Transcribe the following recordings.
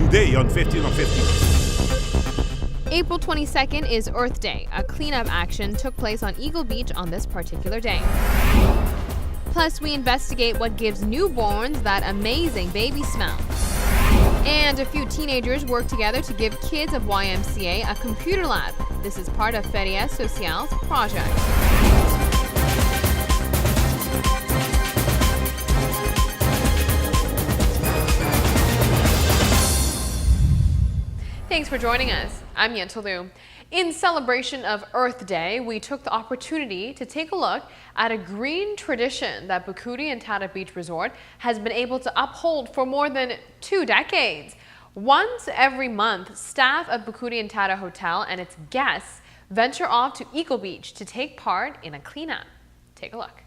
today on 15 on 15. April 22nd is Earth Day. A cleanup action took place on Eagle Beach on this particular day. Plus, we investigate what gives newborns that amazing baby smell. And a few teenagers work together to give kids of YMCA a computer lab. This is part of Feria Social's project. Thanks for joining us. I'm Yentl Lieuw. In celebration of Earth Day, we took the opportunity to take a look at a green tradition that Bukudi and Tata Beach Resort has been able to uphold for more than 2 decades. Once every month, staff of Bukudi and Tata Hotel and its guests venture off to Eagle Beach to take part in a cleanup. Take a look.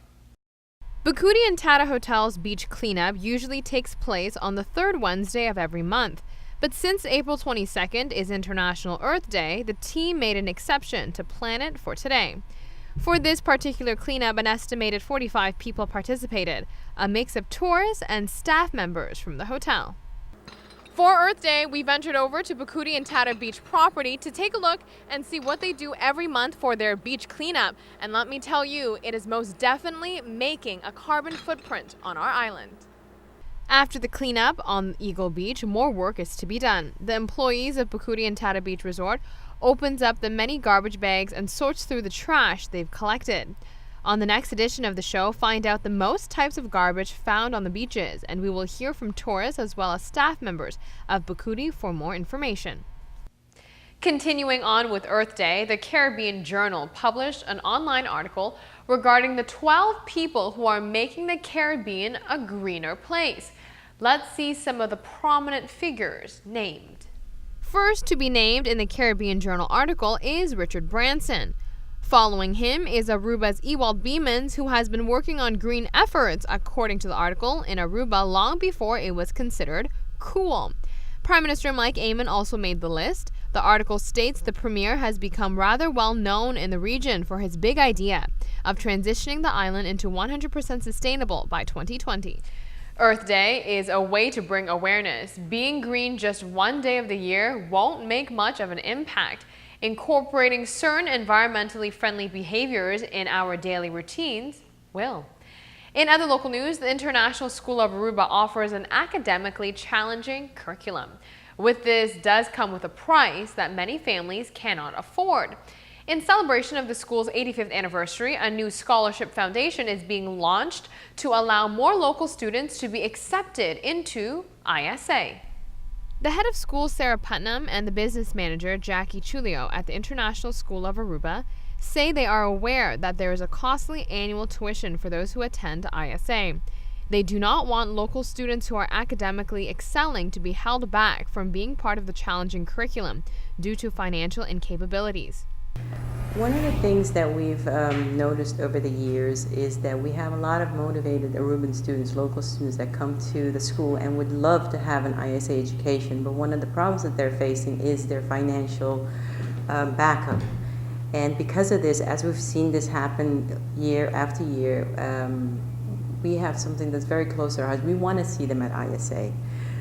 Bukudi and Tata Hotel's beach cleanup usually takes place on the 3rd Wednesday of every month. But since April 22nd is International Earth Day, the team made an exception to plan it for today. For this particular cleanup, an estimated 45 people participated, a mix of tourists and staff members from the hotel. For Earth Day, we ventured over to Bukudi and Tata Beach property to take a look and see what they do every month for their beach cleanup. And let me tell you, it is most definitely making a carbon footprint on our island. After the cleanup on Eagle Beach, more work is to be done. The employees of Bukudi and Tata Beach Resort opens up the many garbage bags and sorts through the trash they've collected. On the next edition of the show, find out the most types of garbage found on the beaches, and we will hear from tourists as well as staff members of Bukudi for more information. Continuing on with Earth Day, the Caribbean Journal published an online article regarding the 12 people who are making the Caribbean a greener place. Let's see some of the prominent figures named. First to be named in the Caribbean Journal article is Richard Branson. Following him is Aruba's Ewald Beamans, who has been working on green efforts, according to the article, in Aruba long before it was considered cool. Prime Minister Mike Eamon also made the list. The article states the Premier has become rather well known in the region for his big idea of transitioning the island into 100% sustainable by 2020. Earth Day is a way to bring awareness. Being green just one day of the year won't make much of an impact. Incorporating certain environmentally friendly behaviors in our daily routines will. In other local news, the International School of Aruba offers an academically challenging curriculum. With this does come with a price that many families cannot afford. In celebration of the school's 85th anniversary, a new scholarship foundation is being launched to allow more local students to be accepted into ISA. The head of school, Sarah Putnam, and the business manager, Jackie Chulio, at the International School of Aruba say they are aware that there is a costly annual tuition for those who attend ISA. They do not want local students who are academically excelling to be held back from being part of the challenging curriculum due to financial incapabilities. One of the things that we've noticed over the years is that we have a lot of motivated Aruban students, local students that come to the school and would love to have an ISA education, but one of the problems that they're facing is their financial backup. And because of this, as we've seen this happen year after year, we have something that's very close to our hearts. We want to see them at ISA.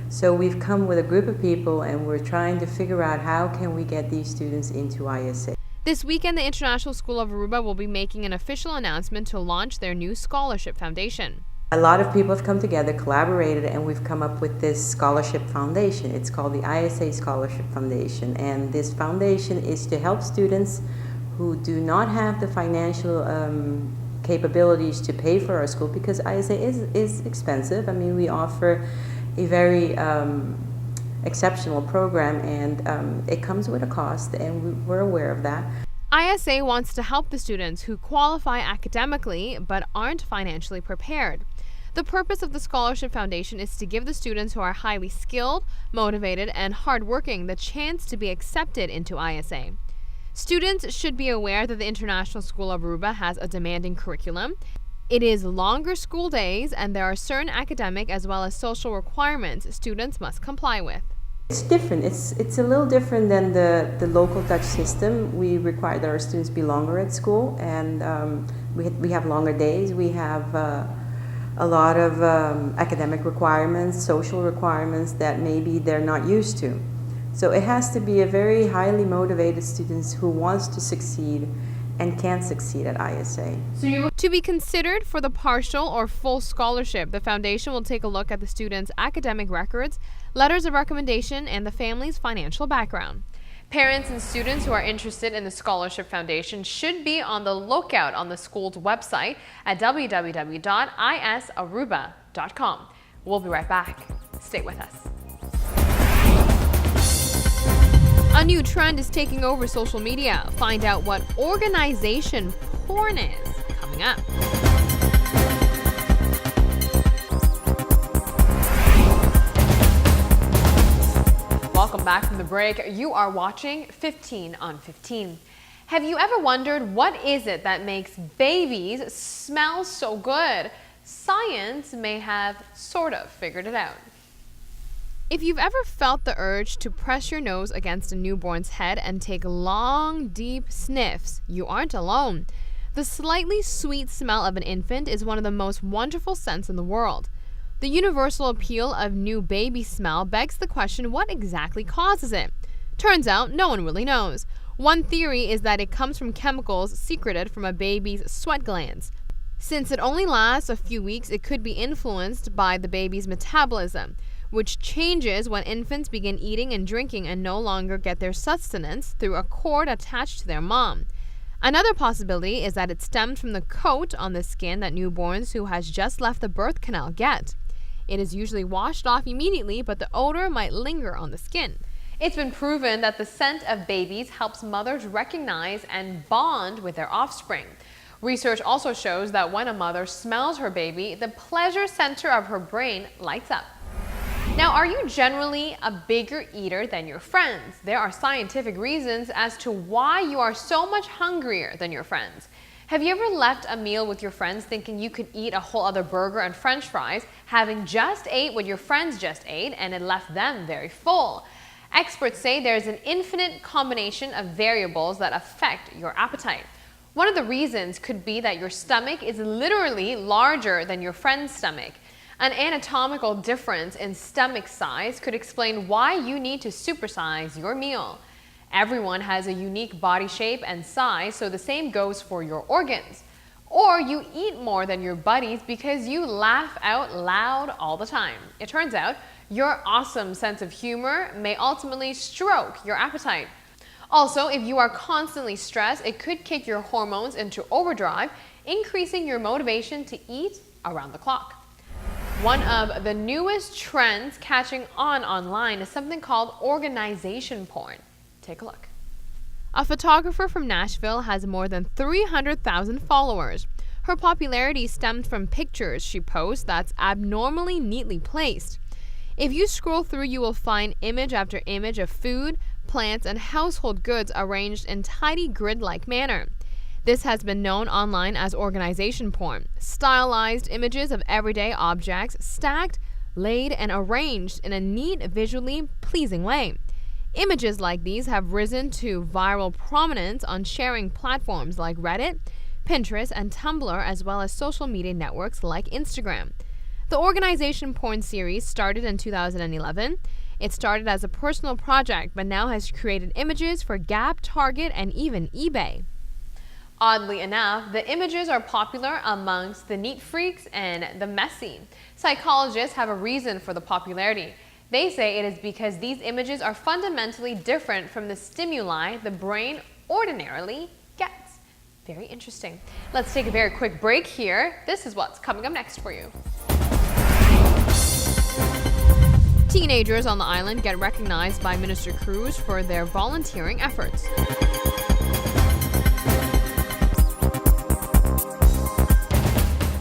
So we've come with a group of people and we're trying to figure out how can we get these students into ISA. This weekend, the International School of Aruba will be making an official announcement to launch their new scholarship foundation. A lot of people have come together, collaborated, and we've come up with this scholarship foundation. It's called the ISA Scholarship Foundation, and this foundation is to help students who do not have the financial capabilities to pay for our school, because ISA is expensive. I mean, we offer a very exceptional program, and it comes with a cost, and we're aware of that. ISA wants to help the students who qualify academically but aren't financially prepared. The purpose of the Scholarship Foundation is to give the students who are highly skilled, motivated, and hardworking the chance to be accepted into ISA. Students should be aware that the International School of Aruba has a demanding curriculum. It is longer school days, and there are certain academic as well as social requirements students must comply with. It's different. It's a little different than the local Dutch system. We require that our students be longer at school, and we have longer days. We have a lot of academic requirements, social requirements that maybe they're not used to. So it has to be a very highly motivated student who wants to succeed and can succeed at ISA. To be considered for the partial or full scholarship, the foundation will take a look at the student's academic records, letters of recommendation, and the family's financial background. Parents and students who are interested in the Scholarship Foundation should be on the lookout on the school's website at www.isaruba.com. We'll be right back. Stay with us. A new trend is taking over social media. Find out what organization porn is coming up. Welcome back from the break. You are watching 15 on 15. Have you ever wondered what is it that makes babies smell so good? Science may have sort of figured it out. If you've ever felt the urge to press your nose against a newborn's head and take long, deep sniffs, you aren't alone. The slightly sweet smell of an infant is one of the most wonderful scents in the world. The universal appeal of new baby smell begs the question, what exactly causes it? Turns out no one really knows. One theory is that it comes from chemicals secreted from a baby's sweat glands. Since it only lasts a few weeks, it could be influenced by the baby's metabolism, which changes when infants begin eating and drinking and no longer get their sustenance through a cord attached to their mom. Another possibility is that it stems from the coat on the skin that newborns who has just left the birth canal get. It is usually washed off immediately, but the odor might linger on the skin. It's been proven that the scent of babies helps mothers recognize and bond with their offspring. Research also shows that when a mother smells her baby, the pleasure center of her brain lights up. Now, are you generally a bigger eater than your friends? There are scientific reasons as to why you are so much hungrier than your friends. Have you ever left a meal with your friends thinking you could eat a whole other burger and french fries, having just ate what your friends just ate, and it left them very full? Experts say there's an infinite combination of variables that affect your appetite. One of the reasons could be that your stomach is literally larger than your friend's stomach. An anatomical difference in stomach size could explain why you need to supersize your meal. Everyone has a unique body shape and size, so the same goes for your organs. Or you eat more than your buddies because you laugh out loud all the time. It turns out your awesome sense of humor may ultimately stroke your appetite. Also, if you are constantly stressed, it could kick your hormones into overdrive, increasing your motivation to eat around the clock. One of the newest trends catching on online is something called organization porn. Take a look. A photographer from Nashville has more than 300,000 followers. Her popularity stemmed from pictures she posts that's abnormally neatly placed. If you scroll through, you will find image after image of food, plants, and household goods arranged in tidy grid-like manner. This has been known online as organization porn. Stylized images of everyday objects stacked, laid, and arranged in a neat, visually pleasing way. Images like these have risen to viral prominence on sharing platforms like Reddit, Pinterest, and Tumblr, as well as social media networks like Instagram. The organization porn series started in 2011. It started as a personal project, but now has created images for Gap, Target, and even eBay. Oddly enough, the images are popular amongst the neat freaks and the messy. Psychologists have a reason for the popularity. They say it is because these images are fundamentally different from the stimuli the brain ordinarily gets. Very interesting. Let's take a very quick break here. This is what's coming up next for you. Teenagers on the island get recognized by Minister Cruz for their volunteering efforts.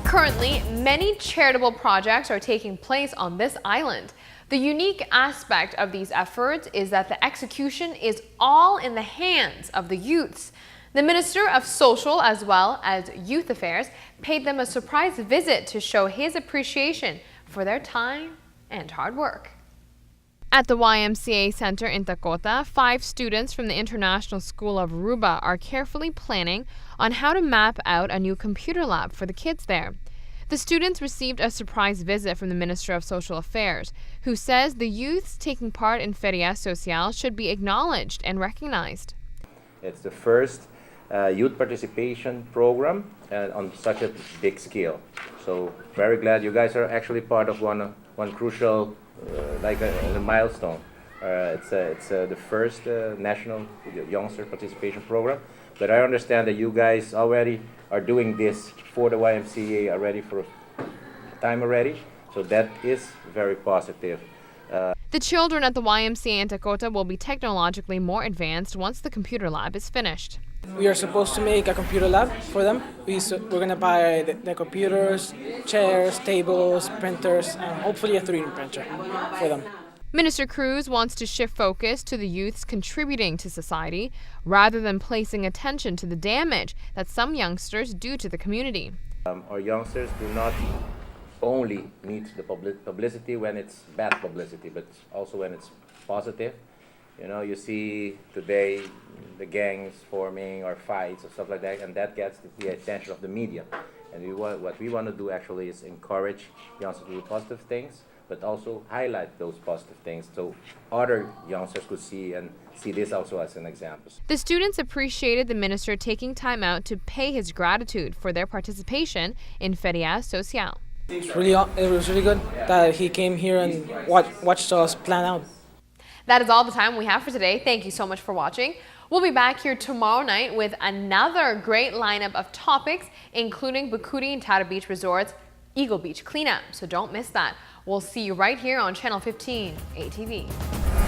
Currently, many charitable projects are taking place on this island. The unique aspect of these efforts is that the execution is all in the hands of the youths. The Minister of Social as well as Youth Affairs paid them a surprise visit to show his appreciation for their time and hard work. At the YMCA Center in Dakota, 5 students from the International School of Aruba are carefully planning on how to map out a new computer lab for the kids there. The students received a surprise visit from the Minister of Social Affairs, who says the youths taking part in Feria Social should be acknowledged and recognized. It's the first youth participation program on such a big scale. So very glad you guys are actually part of one crucial, like a milestone. It's the first national youngster participation program. But I understand that you guys already are doing this for the YMCA already for time already. So that is very positive. The children at the YMCA in Dakota will be technologically more advanced once the computer lab is finished. We are supposed to make a computer lab for them. We're going to buy the computers, chairs, tables, printers, and hopefully a 3D printer for them. Minister Cruz wants to shift focus to the youths contributing to society rather than placing attention to the damage that some youngsters do to the community. Our youngsters do not only need the publicity when it's bad publicity, but also when it's positive. You know, you see today the gangs forming or fights or stuff like that, and that gets the attention of the media. And what we want to do actually is encourage youngsters to do positive things, but also highlight those positive things so other youngsters could see this also as an example. The students appreciated the minister taking time out to pay his gratitude for their participation in Feria Social. It was really good that he came here and watched us plan out. That is all the time we have for today. Thank you so much for watching. We'll be back here tomorrow night with another great lineup of topics, including Bukuri and Tata Beach Resort's Eagle Beach cleanup. So don't miss that. We'll see you right here on Channel 15 ATV.